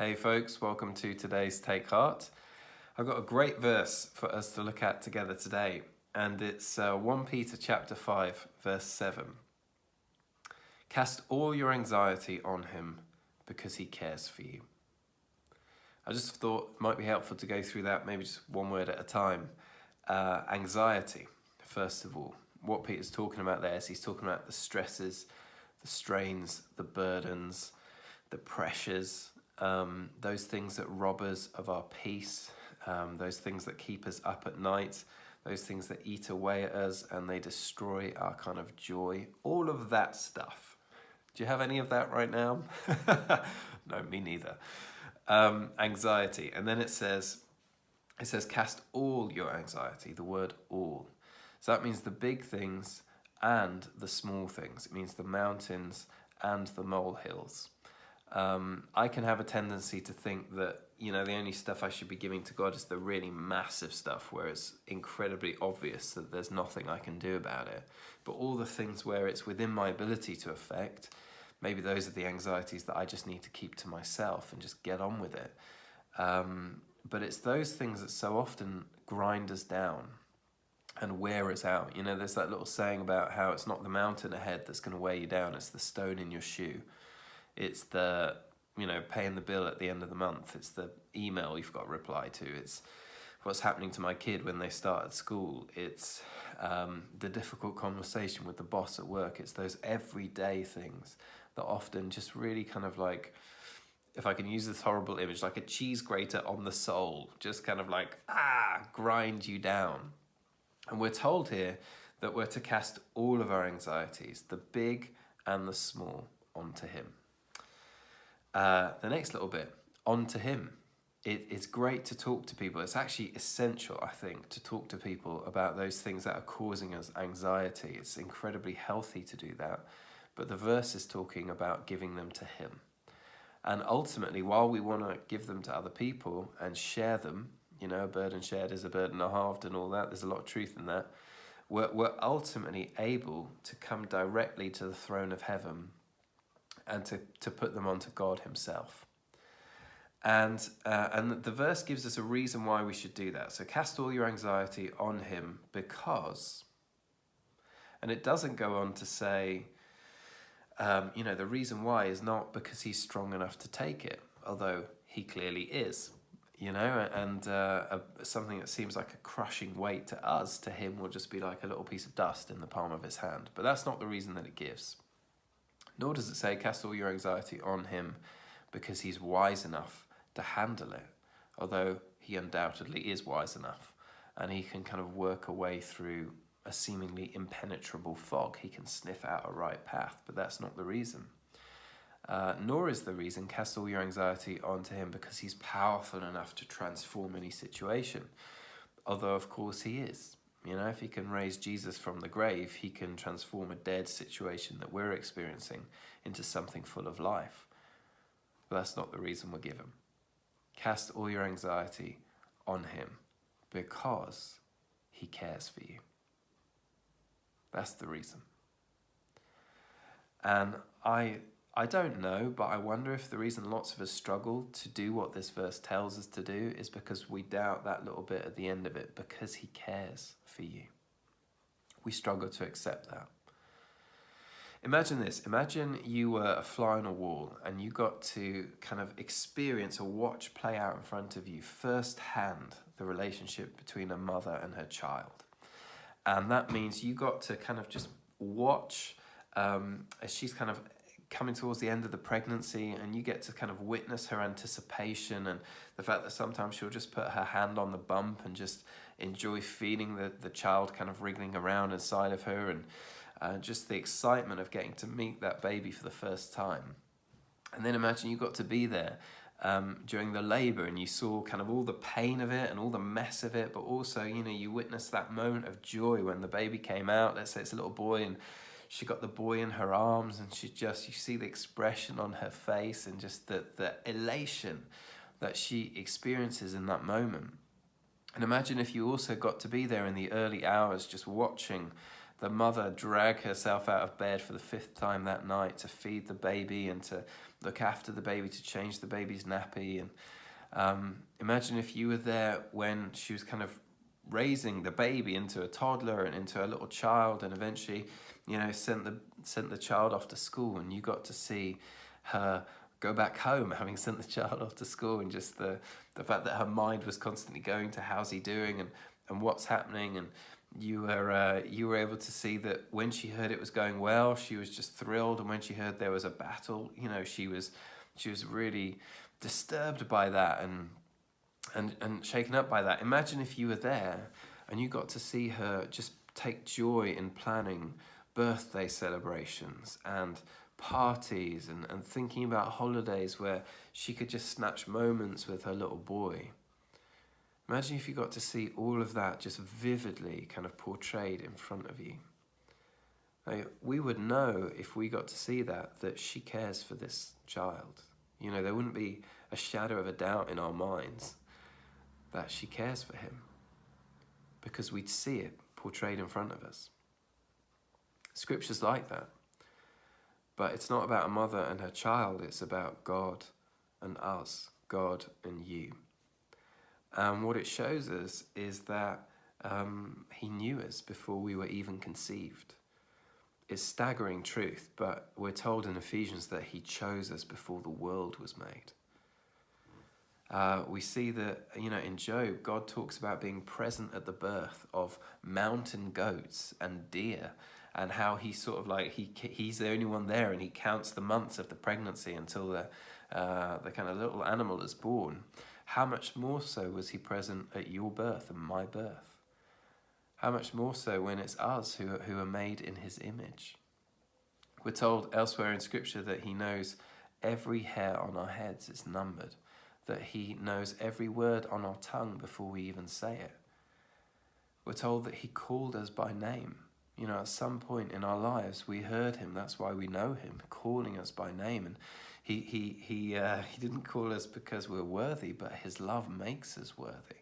Hey folks, welcome to today's Take Heart. I've got a great verse for us to look at together today, and it's 1 Peter chapter 5, verse 7. Cast all your anxiety on him because he cares for you. I just thought it might be helpful to go through that maybe just one word at a time. Anxiety, first of all. What Peter's talking about there is he's talking about the stresses, the strains, the burdens, the pressures, those things that rob us of our peace, those things that keep us up at night, those things that eat away at us and they destroy our kind of joy, all of that stuff. Do you have any of that right now? No, me neither. Anxiety. And then it says, cast all your anxiety, the word all. So that means the big things and the small things. It means the mountains and the molehills. I can have a tendency to think that, the only stuff I should be giving to God is the really massive stuff where it's incredibly obvious that there's nothing I can do about it. But all the things where it's within my ability to affect, maybe those are the anxieties that I just need to keep to myself and just get on with it. But it's those things that so often grind us down and wear us out. There's that little saying about how it's not the mountain ahead that's going to weigh you down, it's the stone in your shoe. It's the, paying the bill at the end of the month. It's the email you've got to reply to. It's what's happening to my kid when they start at school. It's the difficult conversation with the boss at work. It's those everyday things that often just really kind of like, if I can use this horrible image, like a cheese grater on the soul, just kind of like, grind you down. And we're told here that we're to cast all of our anxieties, the big and the small, onto him. The next little bit, onto him. It's great to talk to people. It's actually essential, I think, to talk to people about those things that are causing us anxiety. It's incredibly healthy to do that. But the verse is talking about giving them to him. And ultimately, while we want to give them to other people and share them, a burden shared is a burden halved and all that, there's a lot of truth in that, we're ultimately able to come directly to the throne of heaven and to put them onto God himself. And the verse gives us a reason why we should do that. So cast all your anxiety on him because, and it doesn't go on to say, the reason why is not because he's strong enough to take it, although he clearly is, and something that seems like a crushing weight to us, to him will just be like a little piece of dust in the palm of his hand. But that's not the reason that it gives. Nor does it say, cast all your anxiety on him because he's wise enough to handle it, although he undoubtedly is wise enough and he can kind of work a way through a seemingly impenetrable fog. He can sniff out a right path, but that's not the reason. Nor is the reason, cast all your anxiety onto him because he's powerful enough to transform any situation, although of course he is. If he can raise Jesus from the grave, he can transform a dead situation that we're experiencing into something full of life. But that's not the reason we're given. Cast all your anxiety on him because he cares for you. That's the reason. And I don't know, but I wonder if the reason lots of us struggle to do what this verse tells us to do is because we doubt that little bit at the end of it, because he cares for you. We struggle to accept that. Imagine this. Imagine you were a fly on a wall and you got to kind of experience or watch play out in front of you firsthand the relationship between a mother and her child. And that means you got to kind of just watch as she's kind of coming towards the end of the pregnancy, and you get to kind of witness her anticipation and the fact that sometimes she'll just put her hand on the bump and just enjoy feeling the child kind of wriggling around inside of her, and just the excitement of getting to meet that baby for the first time. And then imagine you got to be there during the labor and you saw kind of all the pain of it and all the mess of it, but also, you witnessed that moment of joy when the baby came out. Let's say it's a little boy and she got the boy in her arms and you see the expression on her face and just the elation that she experiences in that moment. And imagine if you also got to be there in the early hours just watching the mother drag herself out of bed for the 5th time that night to feed the baby and to look after the baby, to change the baby's nappy. And imagine if you were there when she was kind of raising the baby into a toddler and into a little child, and eventually, sent the child off to school, and you got to see her go back home having sent the child off to school, and just the fact that her mind was constantly going to how's he doing and what's happening. And you were able to see that when she heard it was going well, she was just thrilled, and when she heard there was a battle, she was really disturbed by that and shaken up by that. Imagine if you were there and you got to see her just take joy in planning birthday celebrations and parties and thinking about holidays where she could just snatch moments with her little boy. Imagine if you got to see all of that just vividly kind of portrayed in front of you. We would know if we got to see that she cares for this child. There wouldn't be a shadow of a doubt in our minds that she cares for him, because we'd see it portrayed in front of us. Scripture's like that. But it's not about a mother and her child, it's about God and us, God and you. And what it shows us is that he knew us before we were even conceived. It's staggering truth, but we're told in Ephesians that he chose us before the world was made. We see that, in Job, God talks about being present at the birth of mountain goats and deer, and how he sort of he's the only one there, and he counts the months of the pregnancy until the kind of little animal is born. How much more so was he present at your birth and my birth? How much more so when it's us who are made in his image? We're told elsewhere in Scripture that he knows every hair on our heads is numbered, that he knows every word on our tongue before we even say it. We're told that he called us by name. At some point in our lives, we heard him. That's why we know him, calling us by name. And he didn't call us because we're worthy, but his love makes us worthy.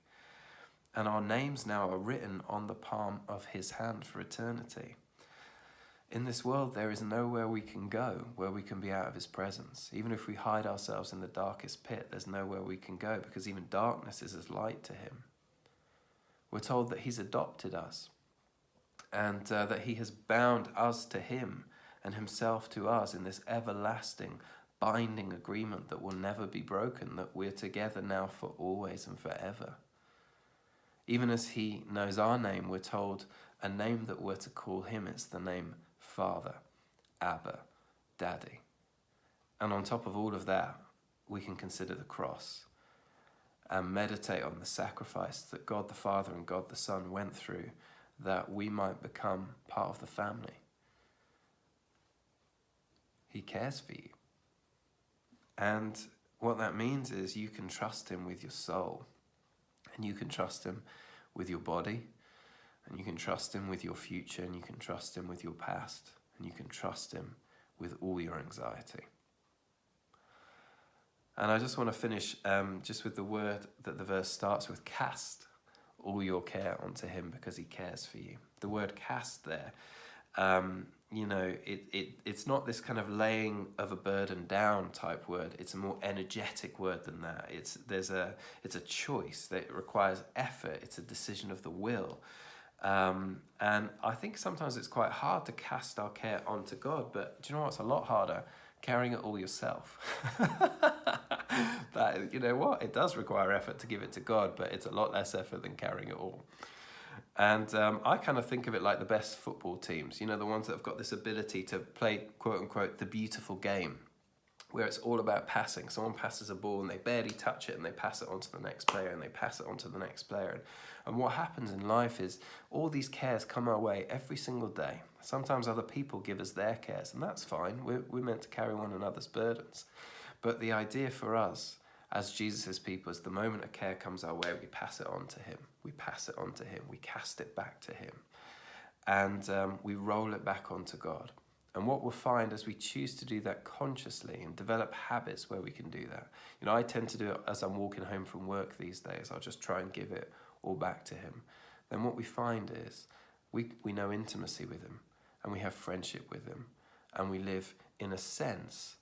And our names now are written on the palm of his hand for eternity. In this world, there is nowhere we can go where we can be out of his presence. Even if we hide ourselves in the darkest pit, there's nowhere we can go, because even darkness is as light to him. We're told that he's adopted us, and that he has bound us to him and himself to us in this everlasting, binding agreement that will never be broken, that we're together now for always and forever. Even as he knows our name, we're told a name that we're to call him. It's the name Father, Abba, Daddy. And on top of all of that, we can consider the cross and meditate on the sacrifice that God the Father and God the Son went through, that we might become part of the family. He cares for you. And what that means is you can trust him with your soul, and you can trust him with your body, and you can trust him with your future, and you can trust him with your past, and you can trust him with all your anxiety. And I just want to finish just with the word that the verse starts with: cast all your care onto him because he cares for you. The word cast there, it's not this kind of laying of a burden down type word. It's a more energetic word than that. It's a choice that requires effort. It's a decision of the will. And I think sometimes it's quite hard to cast our care onto God, but do you know what's a lot harder? Carrying it all yourself. That, you know what? It does require effort to give it to God, but it's a lot less effort than carrying it all. And I kind of think of it like the best football teams, the ones that have got this ability to play, quote unquote, the beautiful game, where it's all about passing. Someone passes a ball and they barely touch it, and they pass it on to the next player, and they pass it on to the next player. And what happens in life is all these cares come our way every single day. Sometimes other people give us their cares, and that's fine. We're meant to carry one another's burdens. But the idea for us as Jesus' people is the moment a care comes our way, we pass it on to him. We pass it on to him. We cast it back to him. And we roll it back onto God. And what we'll find as we choose to do that consciously and develop habits where we can do that. I tend to do it as I'm walking home from work these days. I'll just try and give it all back to him. Then what we find is We know intimacy with him, and we have friendship with him, and we live in a sense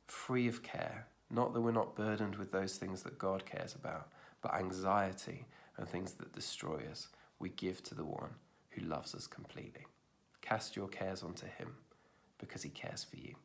free of care. Not that we're not burdened with those things that God cares about, but anxiety and things that destroy us, we give to the one who loves us completely. Cast your cares onto him because he cares for you.